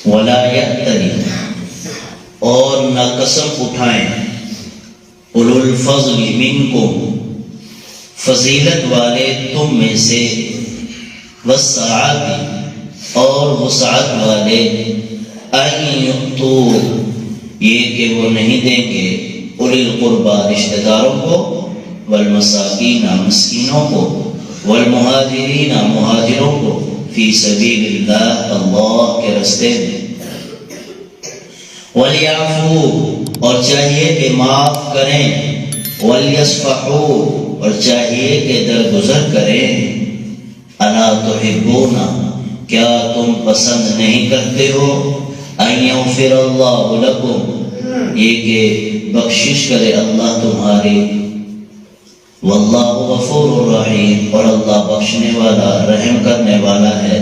ولا یأتلی اور نہ قسم اٹھائیں اولو الفضل منکم فضیلت والے تم میں سے والسعۃ اور وسعت والے ان یؤتوا یہ کہ وہ نہیں دیں گے اولی القربى رشتہ داروں کو والمساکین مسکینوں کو والمہاجرین مہاجروں کو فی سبیل اللہ اللہ کے راستے میں ولیعفوا اور چاہیے کہ معاف کریں ولیصفحوا اور چاہیے کہ درگزر کریں الا تحبون کیا تم پسند نہیں کرتے ہو ان یغفر اللہ لکم یہ کہ بخشش کرے اللہ تمہاری واللہ غفور رحیم اور اللہ بخشنے والا رحم کرنے والا ہے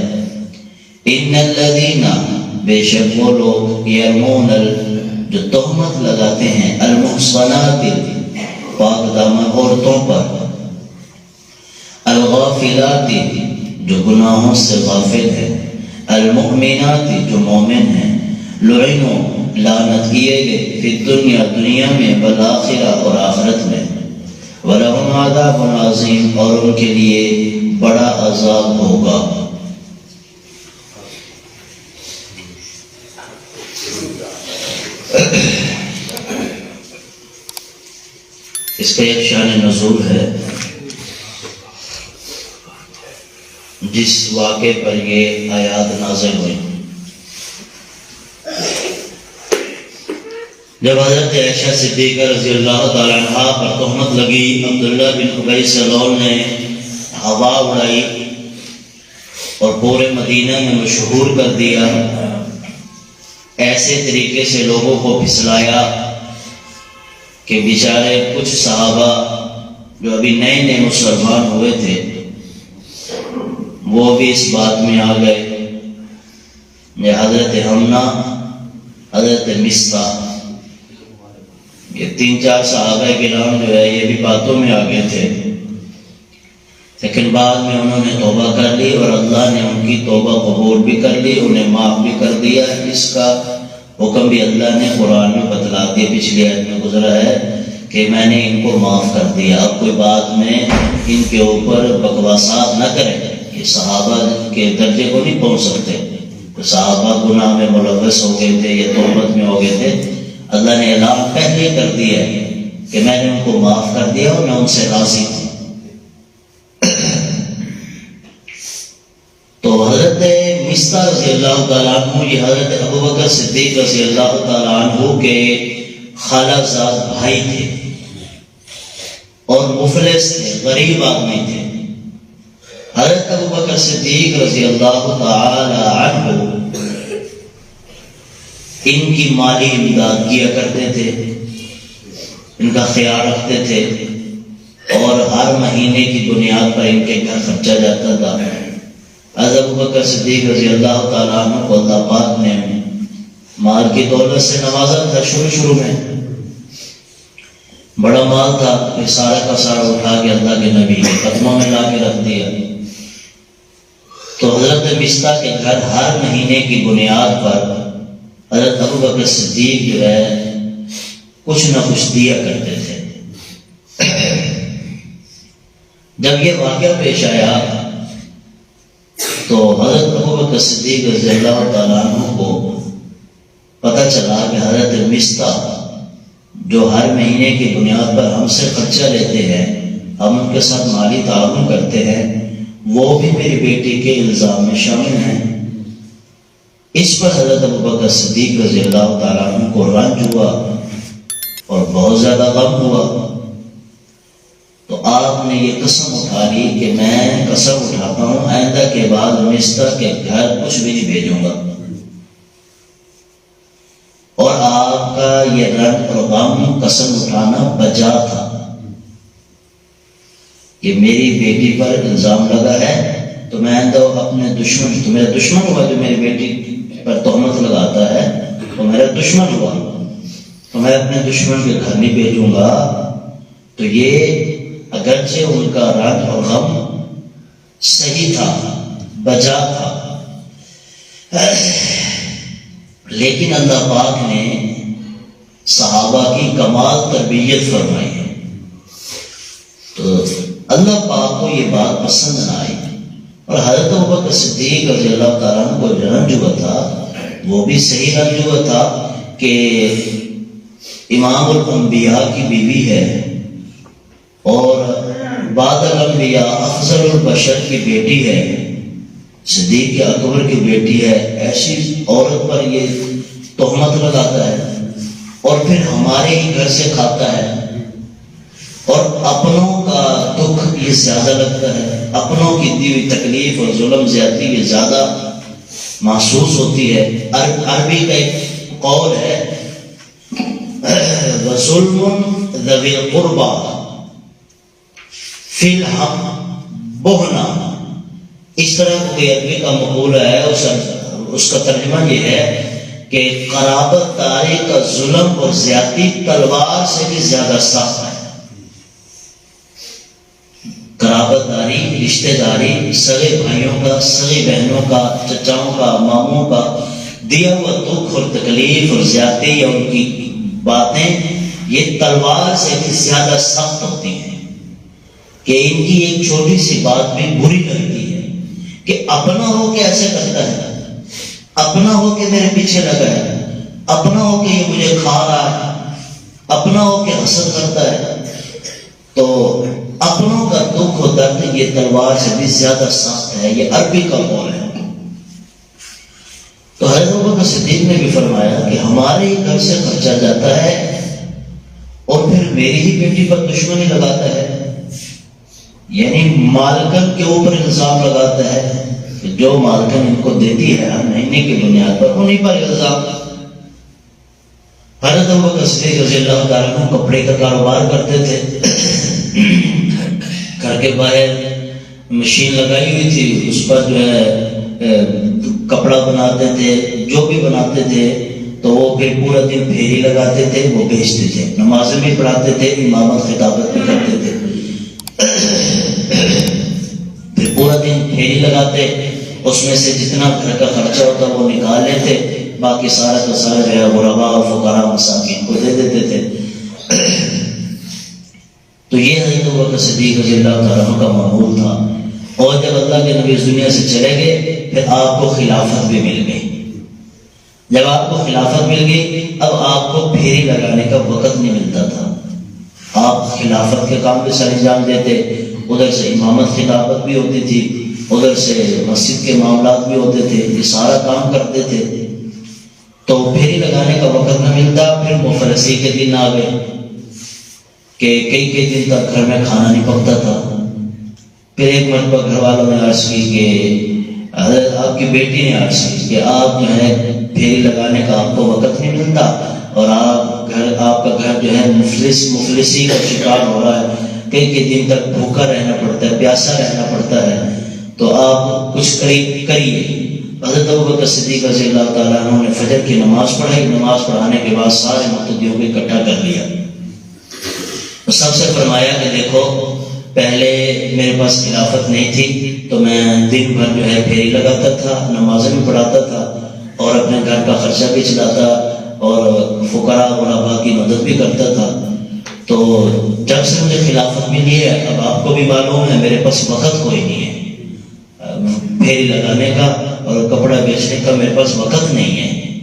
ان الذین بے شک وہ لوگ یرمون جو تہمت لگاتے ہیں المحصنات پاک دامن عورتوں پر الغافلات جو گناہوں سے غافل ہے المؤمنات جو مومن ہیں لعنوا لعنت کیے گئے فی الدنیا دنیا میں والآخرہ اور آخرت میں وَلَهُمْ عَذَابٌ عَظِيمٌ اور ان کے لیے بڑا عذاب ہوگا۔ اس کا ایک شان نزول ہے جس واقعے پر یہ آیات نازل ہوئی۔ جب حضرت عائشہ صدیقہ رضی اللہ تعالیٰ عنہ پر تہمت لگی، عبداللہ بن ابی سلول نے ہوا اڑائی اور پورے مدینہ میں مشہور کر دیا، ایسے طریقے سے لوگوں کو پھسلایا کہ بیچارے کچھ صحابہ جو ابھی نئے نئے مسلمان ہوئے تھے وہ بھی اس بات میں آ گئے۔ یہ حضرت حمنہ، حضرت مصطح، یہ 3-4 صحابہ کرام جو ہے یہ بھی باتوں میں آگے تھے، لیکن بعد میں انہوں نے توبہ کر لی اور اللہ نے ان کی توبہ قبول بھی کر لی، انہیں معاف بھی کر دیا۔ اس کا حکم بھی اللہ نے قرآن میں بتلا دیا، پچھلی آیت میں گزرا ہے کہ میں نے ان کو معاف کر دیا، اب کوئی بات میں ان کے اوپر بکواسات نہ کریں، یہ صحابہ کے درجے کو نہیں پہنچ سکتے۔ صحابہ گناہ میں ملوث ہو گئے تھے یا تہمت میں ہو گئے تھے، اللہ نے اعلان پہلے کر دیا ہے کہ میں نے ان کو معاف کر دیا اور میں ان سے راضی ہوں۔ تو حضرت مصطح رضی اللہ تعالیٰ عنہ یہ حضرت ابوبکر صدیق رضی اللہ تعالیٰ عنہ کے خالہ زاد بھائی تھے اور مفلس تھے، غریب آدمی تھے۔ حضرت ابوبکر صدیق رضی اللہ تعالیٰ عنہ ان کی مالی امداد کیا کرتے تھے، ان کا خیال رکھتے تھے اور ہر مہینے کی بنیاد پر ان کے گھر خرچہ جاتا تھا۔ حضرت ابوبکر صدیق رضی اللہ تعالیٰ عنہ کو اللہ پاک نے مال کی دولت سے نوازا تھا۔ شروع میں بڑا مال تھا، پھر سارا کا سارا اٹھا کے اللہ کے نبی کے قدموں میں لا کے رکھ دیا۔ تو حضرت مصطح کے گھر ہر مہینے کی بنیاد پر حضرت ابوبکر صدیق جو ہے کچھ نہ کچھ دیا کرتے تھے۔ جب یہ واقعہ پیش آیا تو حضرت ابوبکر صدیق رضی اللہ تعالیٰ عنہ کو پتہ چلا کہ حضرت مصطح جو ہر مہینے کی بنیاد پر ہم سے خرچہ لیتے ہیں، ہم ان کے ساتھ مالی تعاون کرتے ہیں، وہ بھی میری بیٹی کے الزام میں شامل ہیں۔ اس پر حضرت ابوبکر صدیق رضی اللہ تعالیٰ عنہ کو رنج ہوا اور بہت زیادہ غم ہوا۔ تو آپ نے یہ قسم اٹھا لی کہ میں قسم اٹھاتا ہوں آئندہ کے بعد مصطح کے گھر کچھ بھی نہیں بھیجوں گا، اور آپ کا یہ رنج اور غم قسم اٹھانا بجا تھا۔ یہ میری بیٹی پر الزام لگا ہے تو میں آئندہ اپنے دشمن، تو میرا دشمن ہوا جو میری بیٹی پر تہمت لگاتا ہے تو میرا دشمن ہوا، تو میں اپنے دشمن کے گھر نہیں بھیجوں گا۔ تو یہ اگرچہ ان کا رنج اور غم صحیح تھا، بجا تھا، لیکن اللہ پاک نے صحابہ کی کمال تربیت فرمائی ہے، تو اللہ پاک کو یہ بات پسند نہ آئی، اور حضرت ابوبکر صدیق رضی اللہ تعالیٰ عنہ کو رنج ہوا تھا، وہ بھی صحیح رنج ہوا تھا کہ امام الانبیاء کی بیوی ہے اور بعد الانبیاء افضل البشر کی بیٹی ہے، صدیق اکبر کی بیٹی ہے، ایسی عورت پر یہ تہمت لگاتا ہے اور پھر ہمارے ہی گھر سے کھاتا ہے، اور اپنوں کا دکھ یہ زیادہ لگتا ہے، اپنوں کی دی ہوئی تکلیف اور ظلم زیادتی یہ زیادہ محسوس ہوتی ہے۔ عربی کا ایک قول ہے وَظُلْمٌ ذَوِي الْقُرْبَى فِي الْحَقِّ بُغْنًا، اس طرح کوئی عربی کا مقولہ ہے، اس کا ترجمہ یہ ہے کہ قرابت داری کا ظلم اور زیادتی تلوار سے بھی زیادہ سخت ہے۔ قرابت داری، رشتہ داری، سگے بھائیوں کا، سگے بہنوں کا، چچاؤں کا، ماموں کا دیا ہوا دکھ اور تکلیف اور زیادتی یا ان کی باتیں یہ تلوار سے بھی زیادہ سخت ہوتی ہیں، کہ ان کی ایک چھوٹی سی بات بھی بری لگتی ہے، کہ اپنا ہو کے ایسے کرتا ہے، اپنا ہو کے میرے پیچھے لگا ہے، اپنا ہو کے یہ مجھے کھا رہا ہے، اپنا ہو کے حسد کرتا ہے، تو اپنوں کا دکھ و درد یہ تلوار سے بھی زیادہ سخت ہے، یہ عربی کا قول ہے۔ تو حضرت ابوبکر صدیق نے بھی فرمایا کہ ہمارے ہی گھر سے خرچہ جاتا ہے اور پھر میری ہی بیٹی پر دشمنی لگاتا ہے، یعنی مالکن کے اوپر الزام لگاتا ہے کہ جو مالکن ان کو دیتی ہے ہر مہینے کی بنیاد پر انہیں پر الزام۔ حضرت ابوبکر صدیق رضی اللہ تعالیٰ عنہ کپڑے کا کاروبار کرتے تھے، گھر کے باہر مشین لگائی ہوئی تھی، اس پر جو ہے کپڑا بناتے تھے، جو بھی بناتے تھے تو وہ پھر پورا دن پھیری لگاتے تھے، وہ بیچتے تھے، نمازیں بھی پڑھاتے تھے، امامت خطابت بھی کرتے تھے، پھر پورا دن پھیری لگاتے، اس میں سے جتنا گھر کا خرچہ ہوتا وہ نکال لیتے، باقی سارا کا سارا جو ہے غرباء فقراء مساکین کو دے دیتے تھے۔ تو یہ حضرت ابوبکر صدیق رضی اللہ تعالیٰ عنہ کا معمول تھا، اور جب اللہ کے نبی اس دنیا سے چلے گئے پھر آپ کو خلافت بھی مل گئی۔ جب آپ کو خلافت مل گئی اب آپ کو پھیری لگانے کا وقت نہیں ملتا تھا، آپ خلافت کے کام بھی سر انجام دیتے، ادھر سے امامت خطابت بھی ہوتی تھی، ادھر سے مسجد کے معاملات بھی ہوتے تھے، یہ سارا کام کرتے تھے، تو پھیری لگانے کا وقت نہ ملتا۔ پھر مفلسی کے دن آ گئے کہ کئی دن تک گھر میں کھانا نہیں پکتا تھا۔ پھر ایک مرتبہ گھر والوں نے عرض کی کہ حضرت آپ کی بیٹی نے عرض کی کہ آپ جو ہے پھیری لگانے کا آپ کو وقت نہیں ملتا اور آپ کا گھر جو ہے مفلسی کا شکار ہو رہا ہے، کئی دن تک بھوکا رہنا پڑتا ہے، پیاسا رہنا پڑتا ہے، تو آپ کچھ کریے۔ حضرت ابوبکر صدیق رضی اللہ تعالیٰ عنہ نے فجر کی نماز پڑھائی، نماز پڑھانے کے بعد سارے مقتدیوں کو اکٹھا کر لیا، سب سے فرمایا کہ دیکھو پہلے میرے پاس خلافت نہیں تھی تو میں دن بھر جو ہے پھیری لگاتا تھا، نمازیں بھی پڑھاتا تھا اور اپنے گھر کا خرچہ بھی چلاتا اور فقراء غرباء کی مدد بھی کرتا تھا، تو جب سے مجھے خلافت ملی ہے اب آپ کو بھی معلوم ہے میرے پاس وقت کوئی نہیں ہے، پھیری لگانے کا اور کپڑا بیچنے کا میرے پاس وقت نہیں ہے،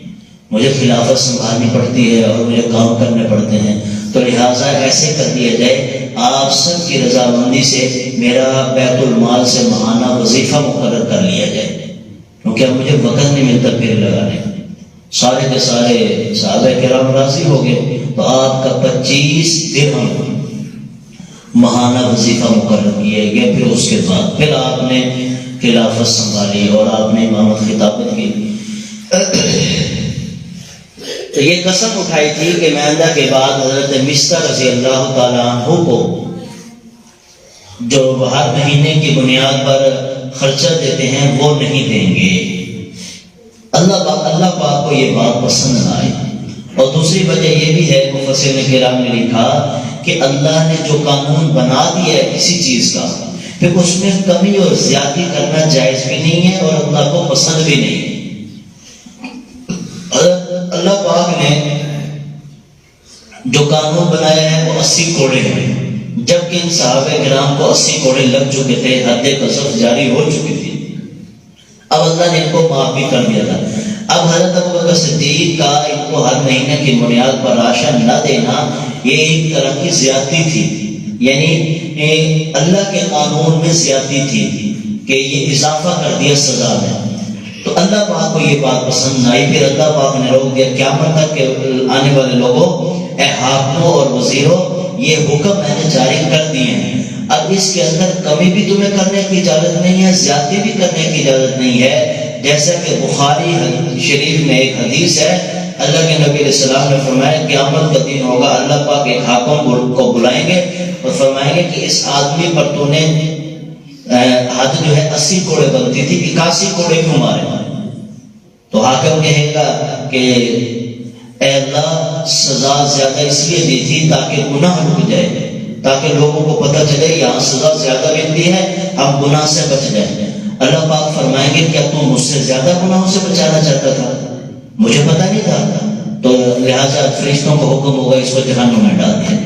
مجھے خلافت سنبھالنی پڑتی ہے اور مجھے کام کرنے پڑتے ہیں، تو لہٰذا ایسے کر دیا جائے آپ سب کی رضامندی سے میرا بیت المال سے ماہانہ وظیفہ مقرر کر لیا جائے، کیونکہ اب مجھے وقت نہیں ملتا پھر لگانے کا۔ سارے کے سارے صحابہ کرام راضی ہو گئے، تو آپ کا 25 درہم ماہانہ وظیفہ مقرر کیا گیا۔ پھر اس کے بعد پھر آپ نے خلافت سنبھالی اور آپ نے امامت خطابت کی۔ تو یہ قسم اٹھائی تھی کہ میں آئندہ کے بعد حضرت مصطح رضی اللہ تعالیٰ عنہ کو جو ہر مہینے کی بنیاد پر خرچہ دیتے ہیں وہ نہیں دیں گے۔ اللہ پاک کو یہ بات پسند نہ آئی، اور دوسری وجہ یہ بھی ہے، مفسرین کرام نے لکھا کہ اللہ نے جو قانون بنا دیا ہے کسی چیز کا پھر اس میں کمی اور زیادتی کرنا جائز بھی نہیں ہے اور اللہ کو پسند بھی نہیں ہے۔ اللہ پاک نے جو قانون بنایا ہے وہ 80 کوڑے ہیں، جبکہ ان صحابہ کرام کو 80 کوڑے لگ چکے تھے، حد قذف جاری ہو چکی تھی۔ اب اللہ نے ان کو معاف بھی کر دیا تھا۔ اب حضرت ابوبکر صدیق کا ان کو ہر مہینے کی بنیاد پر راشن نہ دینا یہ ایک طرح کی زیادتی تھی، یعنی اللہ کے قانون میں زیادتی تھی کہ یہ اضافہ کر دیا سزا میں۔ تو اللہ پاک کو یہ بات پسند نہ آئی، پھر اللہ پاک نے روک دیا قیامت تک کہ آنے والے لوگوں، اے حاکموں اور وزیروں، یہ حکم میں نے جاری کر دیے ہیں، اب اس کے اندر کمی بھی تمہیں کرنے کی اجازت نہیں ہے، زیادتی بھی کرنے کی اجازت نہیں ہے۔ جیسا کہ بخاری شریف میں ایک حدیث ہے، اللہ کے نبی علیہ السلام نے فرمایا قیامت کا دن ہوگا، اللہ پاک ایک حاکم کو بلائیں گے اور فرمائیں گے کہ اس آدمی پر تو نے حد جو ہے 80 کوڑے بنتی تھی، 81 کوڑے کیوں مارے؟ تو حاکم کہے گا کہ اے اللہ سزا زیادہ اس لیے دی تھی تاکہ گناہ رک جائے، تاکہ لوگوں کو پتہ چلے یہاں سزا زیادہ ملتی ہے، ہم گناہ سے بچ جائیں۔ اللہ پاک فرمائیں گے کیا تم مجھ سے زیادہ گناہوں سے بچانا چاہتا تھا؟ مجھے پتہ نہیں تھا، تو لہٰذا فرشتوں کو حکم ہوگا اس کو جہنم میں ڈال دیا،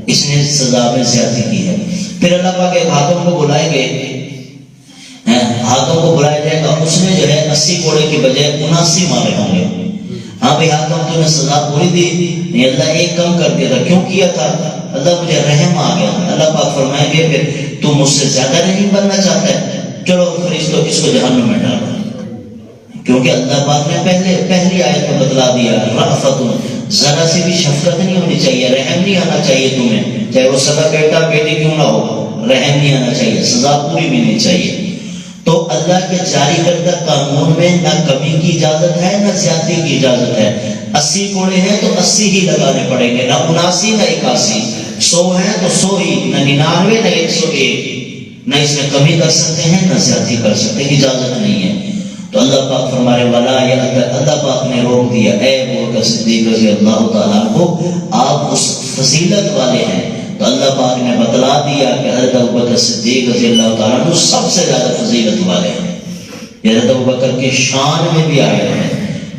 اس نے سزا میں زیادتی کی ہے۔ پھر اللہ پاک ایک حاکم کو بلائیں گے، حاکم کو بلایا جائے گا، اس نے جو ہے 80 کوڑے کی بجائے 79 مارے ہوں گے۔ ہاں بھائی حاکم تو نے سزا پوری دی، نہیں اللہ ایک کم کر دیا تھا، کیوں کیا تھا؟ اللہ مجھے رحم آ گیا۔ اللہ پاک فرمائیں گے پھر تو مجھ سے زیادہ نہیں بننا چاہتا ہے، چلو فرشتوں اس کو جہنم میں ڈالو، کیونکہ اللہ پاک نے پہلی آیت میں بتلا دیا رأفت، ذرا سی بھی شفقت نہیں ہونی چاہیے، رحم نہیں آنا چاہیے تمہیں، چاہے وہ سدا بیٹا بیٹی کیوں نہ ہو، رحم نہیں آنا چاہیے، سزا پوری بھی نہیں چاہیے۔ تو اللہ کے جاری کردہ قانون میں نہ کمی کی اجازت ہے نہ زیادتی کی اجازت ہے۔ 80 کوڑے ہیں تو 80 ہی لگانے پڑیں گے، نہ 79 نہ 81، 100 ہے تو 100 ہی، نہ 99 نہ 101، نہ اس میں کمی کر سکتے ہیں نہ زیادتی کر سکتے ہیں، اجازت نہیں ہے۔ تو اللہ پاک فرمائے والا، یا اللہ پاک نے روک دیا، اے ابوبکر صدیق رضی اللہ تعالیٰ عنہ آپ اس فضیلت والے ہیں۔ تو اللہ پاک نے بتلا دیا کہ حضرت ابوبکر صدیق رضی اللہ تعالیٰ عنہ سب سے زیادہ فضیلت والے ہیں۔ حضرت ابوبکر کے شان میں بھی آیا ہے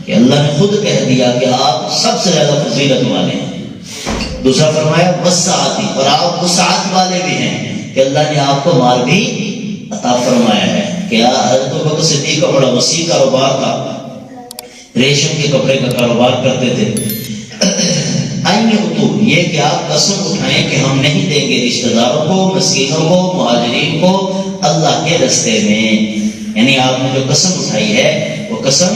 کہ اللہ نے خود کہہ دیا کہ آپ سب سے زیادہ فضیلت والے ہیں۔ دوسرا فرمایا وسعتی، اور آپ وسعت والے بھی ہیں کہ اللہ نے آپ کو مال بھی عطا فرمایا ہے۔ کہ حضرت ابوبکر صدیق کا بڑا وسیع کاروبار تھا، ریشم کے کپڑے کا کاروبار کرتے تھے۔ یہ کہ آپ قسم اٹھائیں کہ ہم نہیں دیں گے رشتہ داروں کو، مسکینوں کو، مہاجرین کو اللہ کے راستے میں، یعنی آپ نے جو قسم اٹھائی ہے وہ قسم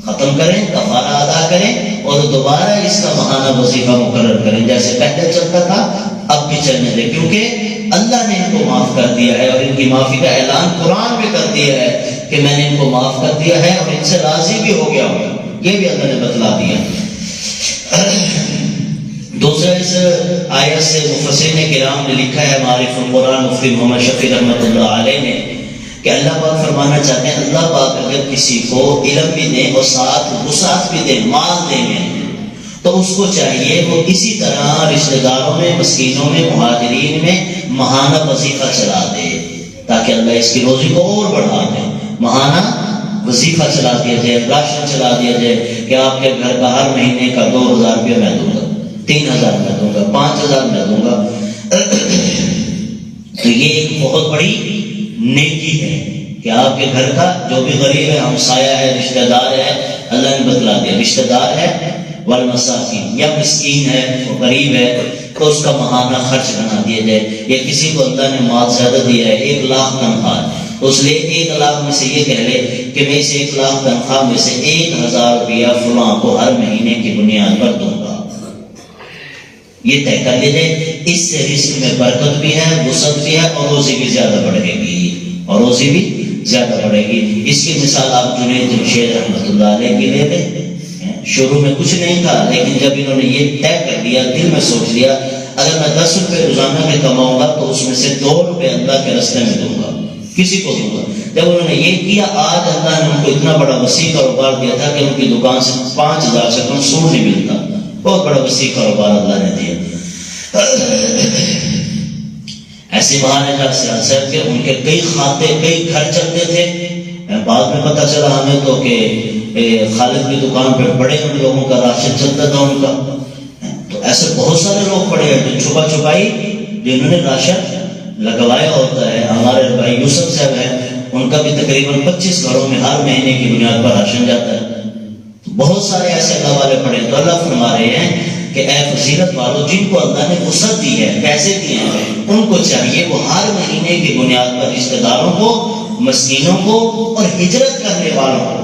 ختم کریں، کفارہ ادا کریں اور دوبارہ اس کا ماہانہ وظیفہ مقرر کریں، جیسے پہلے چلتا تھا اب بھی چلنے دیں، کیونکہ اللہ نے ان کو معاف کر دیا ہے اور ان کی معافی کا اعلان قرآن میں کر دیا ہے کہ میں نے ان کو معاف کر دیا ہے اور ان سے راضی بھی ہو گیا ہوں، یہ بھی اللہ نے بتلا دیا۔ دوسرا اس آیت سے مفسرین کرام نے لکھا ہے، معارف القرآن مفتی محمد شفیع رحمۃ اللہ علیہ نے، کہ اللہ پاک فرمانا چاہتے ہیں اللہ پاک اگر کسی کو علم بھی دیں اور ساتھ وسعت بھی دیں، مال دیں گے، تو اس کو چاہیے وہ اسی طرح رشتہ داروں میں، مسکینوں میں، مہاجرین میں ماہانہ وظیفہ چلا دے، تاکہ اللہ اس کی روزی کو اور بڑھا دے۔ ماہانہ وظیفہ چلا دیا جائے، راشن چلا دیا جائے کہ آپ کے گھر کا ہر مہینے کا 2000 روپیہ میں دوں گا، 3000 میں دوں گا، 5000 میں دوں گا۔ تو یہ ایک بہت بڑی نیکی ہے کہ آپ کے گھر کا جو بھی غریب ہے، ہمسایہ ہے، رشتہ دار ہے، اللہ نے بتلا دیا رشتہ دار ہے والمساکین، یا مسکین ہے، وہ غریب ہے، تو اس کا ماہانہ خرچ بنا دیا جائے۔ یا کسی کو اللہ نے مال زیادہ دیا ہے، 1 لاکھ تنخواہ، تو اس لیے 1 لاکھ میں سے یہ کہہ لے کہ میں اس 1 لاکھ تنخواہ میں سے 1000 روپیہ فلاں کو ہر مہینے کی بنیاد پر دوں گا، یہ طے کر لیا جائے۔ اس سے رزق میں برکت بھی ہے، وسعت بھی ہے، اور روزی بھی زیادہ بڑھے گی، اور روزی بھی زیادہ بڑھے گی۔ اس کی مثال آپ جنید جمشید رحمۃ اللہ علیہ کی لے لیں۔ شروع میں کچھ نہیں تھا، لیکن جب انہوں نے یہ طے کر لیا، دل میں سوچ لیا اگر میں 10 روپے روزانہ میں کماؤں گا تو اس میں سے 2 روپے اللہ کے راستے میں دوں گا، کسی کو دوں گا۔ جب انہوں نے یہ کیا، آج اللہ نے ان کو اتنا بڑا وسیع کاروبار دیا تھا کہ ان کی دکان سے 5000 سے کم سود نہیں ملتا، بہت بڑا وسیع کاروبار اللہ نے دیا۔ ایسے مہاراجا صاحب کے ان کے کئی کھاتے، کئی گھر چلتے تھے، بعد میں پتہ چلا ہمیں تو کہ خالد کی دکان پہ بڑے ان لوگوں کا راشن چلتا تھا ان کا. تو ایسے بہت سارے لوگ پڑے ہیں جو چھپا چھپائی جنہوں نے راشن لگوایا ہوتا ہے. ہمارے بھائی یوسف صاحب ہیں, ان کا بھی تقریباً 25 گھروں میں ہر مہینے کی بنیاد پر راشن جاتا ہے. بہت سارے ایسے اللہ والے پڑے. تو اللہ فرما رہے ہیں کہ اے فضیلت والو, جن کو اللہ نے وسعت دی ہے, پیسے دیے ہیں, ان کو چاہیے وہ ہر مہینے کی بنیاد پر رشتہ داروں کو, مسکینوں کو اور ہجرت کرنے والوں کو.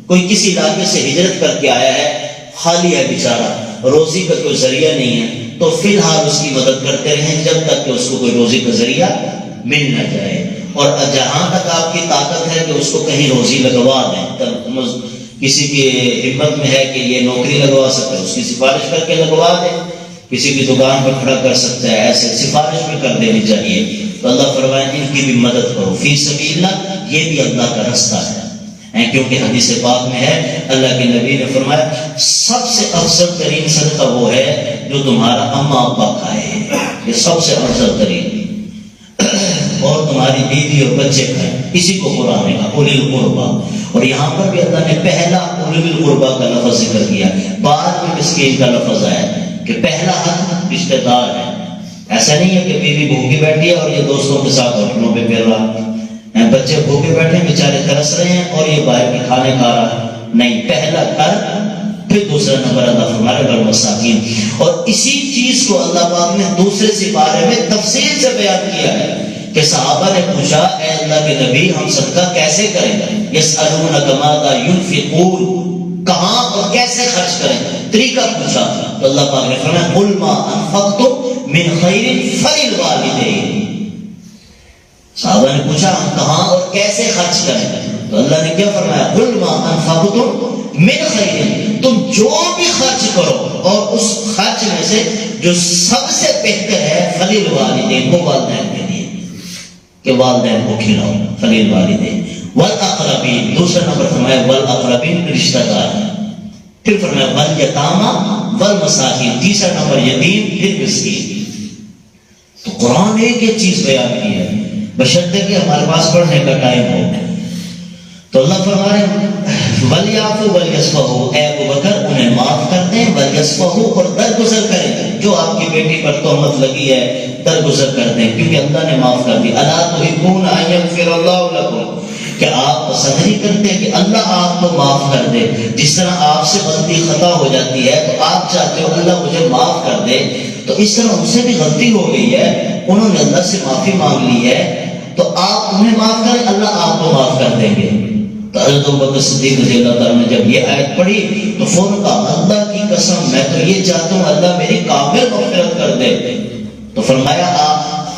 کوئی کسی علاقے سے ہجرت کر کے آیا ہے, خالی ہے بیچارہ, روزی کا کوئی ذریعہ نہیں ہے, تو فی الحال اس کی مدد کرتے رہیں جب تک کہ اس کو کوئی روزی کا ذریعہ مل نہ جائے. اور جہاں تک آپ کی طاقت ہے کہ اس کو کہیں روزی لگوا دیں, کسی کی ہمت میں ہے کہ یہ نوکری لگوا سکتا ہے, اس کی سفارش کر کے لگوا دے. کسی کی دکان پر کھڑا کر سکتا ہے, ایسے سفارش بھی کر دینی چاہیے. تو اللہ فرمائے ان کی بھی مدد کرو. فی سبیل اللہ, یہ بھی اللہ کا رستہ ہے. کیونکہ حدیث پاک میں ہے, اللہ کے نبی نے فرمایا سب سے افضل ترین صدقہ وہ ہے جو تمہارا اماں ابا کھائے, یہ سب سے افضل ترین, اور تمہاری بیوی اور بچے کھائے. اسی کو قرآن نے کہا اولی القربا. اور یہاں پر بھی اللہ نے پہلا اولی القربا کا لفظ ذکر کیا, بعد میں مسکین کا لفظ آیا کہ پہلا حق رشتہ دار ہے. ایسا نہیں ہے کہ بیوی بھوکی بیٹھی ہے اور یہ دوستوں کے ساتھ ہوٹلوں پہ پھر رہا ہے, بچے بھوکے بیٹھے ہیں بیچارے ترس رہے ہیں اور یہ باہر کے کھانے کھا رہا ہے. نہیں, پہلا گھر, پھر دوسرا نمبر اللہ فرما رہے والمساکین. اور اسی چیز کو اللہ پاک نے دوسرے سپارے میں تفصیل سے بیان کیا ہے کہ صحابہ نے پوچھا اے اللہ کے نبی ہم صدقہ کیسے کریں؟ یسألونک ماذا ينفقون, کہاں اور کیسے خرچ کریں, طریقہ پوچھا. تو اللہ پاک نے فرمایا قل ما انفقتم من خیر فللوالدین. صحابہ نے پوچھا ہم کہاں اور کیسے خرچ کریں؟ تو اللہ نے کیا فرمایا قل ما انفقتم من خیر, تم جو بھی خرچ کرو اور اس خرچ میں سے جو سب سے بہتر ہے فللوالدین, وہ والدین کے لیے کہ والدین کو کھلاؤ. فللوالدین والاقربین, دوسرا نمبر فرمایا والاقربین, رشتہ دار. پھر فرمایا والیتامی والمساکین, تیسرا نمبر یتیم پھر مسکین. تو قرآن نے ایک چیز بیان کی ہے بشرطے کہ ہمارے پاس پڑھنے کا ٹائم ہو. تو اللہ فرما رہے ہیں ولیعفو ولیصفحوا, اے ابوبکر انہیں معاف کر دیں, ولیصفحوا اور درگزر کریں. جو آپ کی بیٹی پر تہمت لگی ہے درگزر کر دیں کیونکہ اللہ نے معاف کر دی. الا تحبون ان یغفر اللہ لکم, کہ آپ پسند نہیں کرتے کہ اللہ آپ کو معاف کر دے. جس طرح آپ سے غلطی خطا ہو جاتی ہے تو آپ چاہتے ہو اللہ مجھے معاف کر دے, تو اس طرح ان سے بھی غلطی ہو گئی ہے, انہوں نے اللہ سے معافی مانگ لی ہے, تو آپ انہیں معاف کریں, اللہ آپ کو معاف کر دیں گے. تو حضرت ابوبکر صدیق رضی اللہ تعالیٰ نے جب یہ آیت پڑھی تو فوراً کہا اللہ کی قسم میں تو یہ چاہتا ہوں اللہ میری کامل مغفرت کر دے. تو فرمایا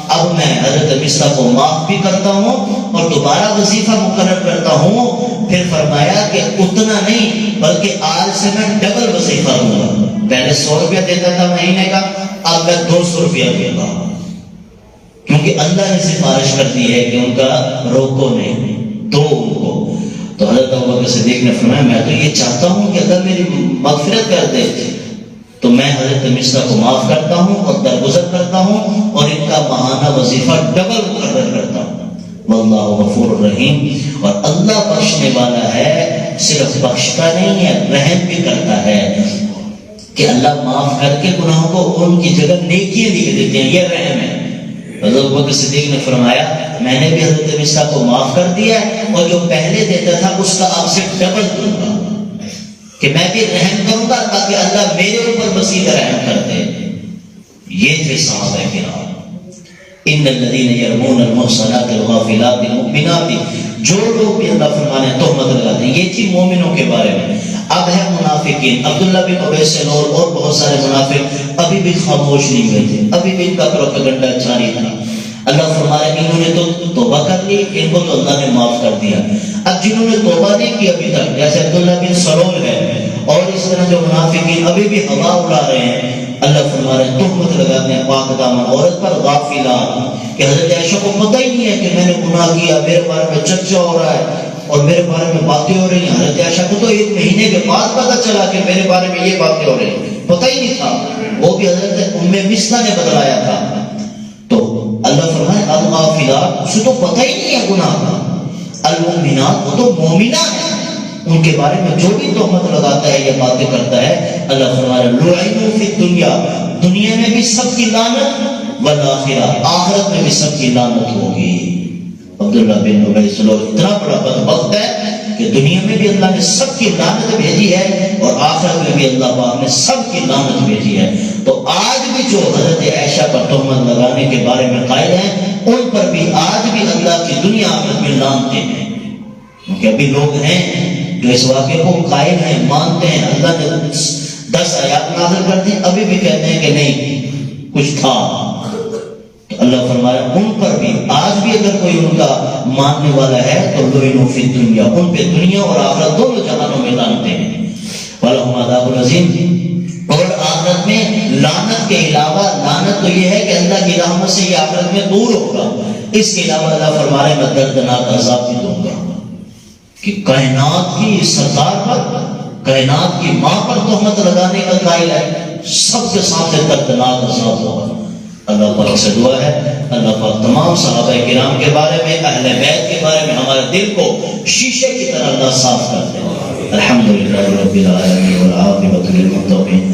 اب میں حضرت مصطفیٰ کو معاف بھی کرتا ہوں اور دوبارہ وظیفہ مقرر کرتا ہوں. پھر فرمایا کہ اتنا نہیں بلکہ آج سے میں ڈبل وظیفہ دوں گا. پہلے 100 روپیہ دیتا تھا مہینے کا, اب میں 200 روپیہ دوں گا, کیونکہ اللہ نے سفارش کر دی ہے کہ ان کا روکو نہیں, دو ان کو. تو حضرت ابوبکر صدیق نے فرمایا میں تو یہ چاہتا ہوں کہ اللہ میری مغفرت کر دے, تو میں حضرت مصطفیٰ کو معاف کرتا ہوں اور درگزر کرتا ہوں اور ان کا ماہانہ وظیفہ ڈبل مقرر کرتا ہوں. واللہ غفور الرحیم, اور اللہ بخشنے والا ہے, صرف بخشتا نہیں ہے رحم بھی کرتا ہے, کہ اللہ معاف کر کے گناہوں کو ان کی جگہ نیکیاں لکھ دیتے ہیں, یہ رحم ہے. حضرت ابوبکر صدیق نے فرمایا میں نے بھی حضرت مصطفیٰ کو معاف کر دیا ہے اور جو پہلے دیتا تھا اس کا آپ سے ڈبل دوں گا, کہ میں بھی رحم کروں گا تاکہ اللہ میرے اوپر مزید رحم کر دے. یہ تھے صحابہ کرام. ان الذين يرمون المحصنات الغافلات المؤمنات, جو لوگ بھی اللہ فرمانے تہمت لگاتے ہیں, یہ تھی مومنوں کے بارے میں. اب ہے منافقین. عبداللہ بن ابی سلول اور بہت سارے منافق ابھی بھی خاموش نہیں ہوئے تھے, ابھی بھی ان کا پروپیگنڈا جاری تھا. اللہ فرمایا انہوں نے تو توبہ کر لی, ان کو تو اللہ نے معاف کر دیا. اب جنہوں نے توبہ نہیں کی ابھی تک, جیسے عبداللہ بن سلول ہے اور اس طرح جو منافقین ابھی بھی ہوا اڑا رہے ہیں, اللہ فرما رہے ہیں تہمت لگاتے ہیں پاک دامن عورت پر غافلات, کہ حضرت عائشہ کو پتہ ہی نہیں ہے کہ میں نے گناہ کیا, میرے بارے میں چرچا ہو رہا ہے اور میرے بارے میں باتیں ہو رہی ہیں. حضرت عائشہ کو تو 1 مہینے کے بعد پتہ چلا کہ میرے بارے میں یہ باتیں ہو رہی ہیں, پتہ ہی نہیں تھا. وہ بھی حضرت ام مسلمہ نے بتلایا تھا. تو اللہ فرمائے الغافلات, اسے تو پتہ ہی نہیں ہے گناہ کا. المؤمنات، وہ تو مومنہ ہیں، ان کے بارے میں جو بھی تہمت لگاتا ہے یا باتیں کرتا ہے، اللہ فرما رہا ہے لعنوا فی الدنیا، دنیا میں بھی سب کی لعنت، والآخرہ، آخرت میں بھی سب کی لعنت ہوگی۔ عبداللہ بن ابی سلول اتنا بڑا بدبخت ہے کہ دنیا میں بھی اللہ نے سب کی لعنت بھیجی ہے اور آخرت میں بھی اللہ پاک نے سب کی لعنت بھیجی ہے۔ تو آج بھی جو حضرت عائشہ پر تہمت لگانے کے بارے میں قائل ہیں، ان پر بھی آج بھی اللہ کی دنیا آخرت میں لعنتیں ہیں، کیونکہ ابھی لوگ ہیں جو اس واقعے کو قائل ہیں، مانتے ہیں، اللہ نے 10 آیات نازل کر دی، ابھی بھی کہتے ہیں کہ نہیں کچھ تھا۔ تو اللہ فرمایا ان پر بھی آج بھی اگر کوئی ان کا ماننے والا ہے تو لعنوا فی الدنیا، ان پہ دنیا اور آخرت دونوں جہانوں میں لعنتیں ہیں، وَلَهُمْ عَذَابٌ عَظِيمٌ۔ اور آخرت میں لعنت کے علاوہ، لعنت تو یہ ہے کہ اللہ کی رحمت سے یہ آخرت میں دور ہوگا، اس کے علاوہ اللہ فرما رہے میں دردناک عذاب بھی دوں گا کہ کائنات کی سردار پر، کائنات کی ماں پر تہمت لگانے کا قائل ہے، سب کے سامنے دردناک عذاب ہوگا۔ اللہ پاک سے دعا ہے اللہ پاک تمام صحابہ کرام کے بارے میں، اہل بیت کے بارے میں ہمارے دل کو شیشے کی طرح اللہ صاف کر دے۔ الحمدللہ رب العالمین والعاقبۃ للمتقین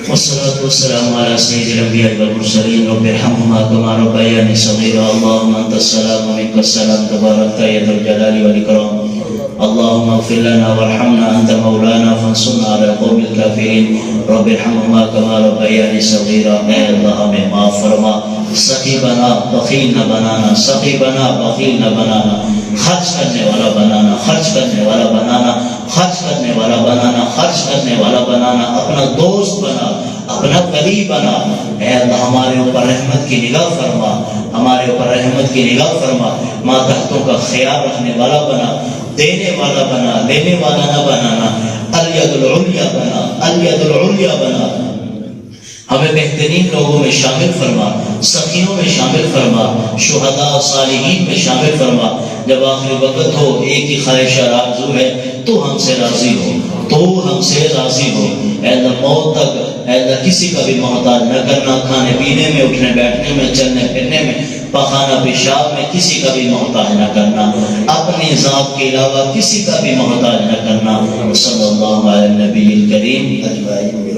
والصلاة والسلام على سيد الأنبياء والمرسلين رب ارحمهما كما ربياني صغيرا اللهم أنت السلام ومنك السلام تباركت يا ذا الجلال والإكرام اللهم اغفر لنا وارحمنا أنت مولانا فانصرنا على القوم الكافرين رب ارحمهما كما ربياني صغيرا۔ اے اللہ ہمیں معاف فرما، سخی بنا، بخیل نہ بنانا، سخی بنا، بخیل نہ بنانا، خرچ کرنے والا بنانا، خرچ کرنے والا بنانا، خرچ کرنے والا بنانا، خرچ کرنے والا بنانا، اپنا دوست بنا، اپنا قریب بنا۔ اے اللہ ہمارے اوپر رحمت کی نگاہ فرما، ہمارے اوپر رحمت کی نگاہ فرما، ماتحتوں کا خیال رکھنے والا بنا، دینے والا بنا، لینے والا نہ بنانا، الید العلیٰ بنا، الید العلیٰ بنا، ہمیں بہترین لوگوں میں شامل فرما، سخیوں میں شامل فرما، شہداء صالحین میں شامل فرما۔ جب آخری وقت ہو ایک ہی خواہش آرزو ہے تو ہم سے راضی ہو، تو ہم سے راضی ہو۔ اے اللہ موت تک اے اللہ کسی کا بھی محتاج نہ کرنا، کھانے پینے میں، اٹھنے بیٹھنے میں، چلنے پھرنے میں، پخانہ پیشاب میں کسی کا بھی محتاج نہ کرنا، اپنی ذات کے علاوہ کسی کا بھی محتاج نہ کرنا۔ صلی اللہ علیہ نبی الکریم اجمعین۔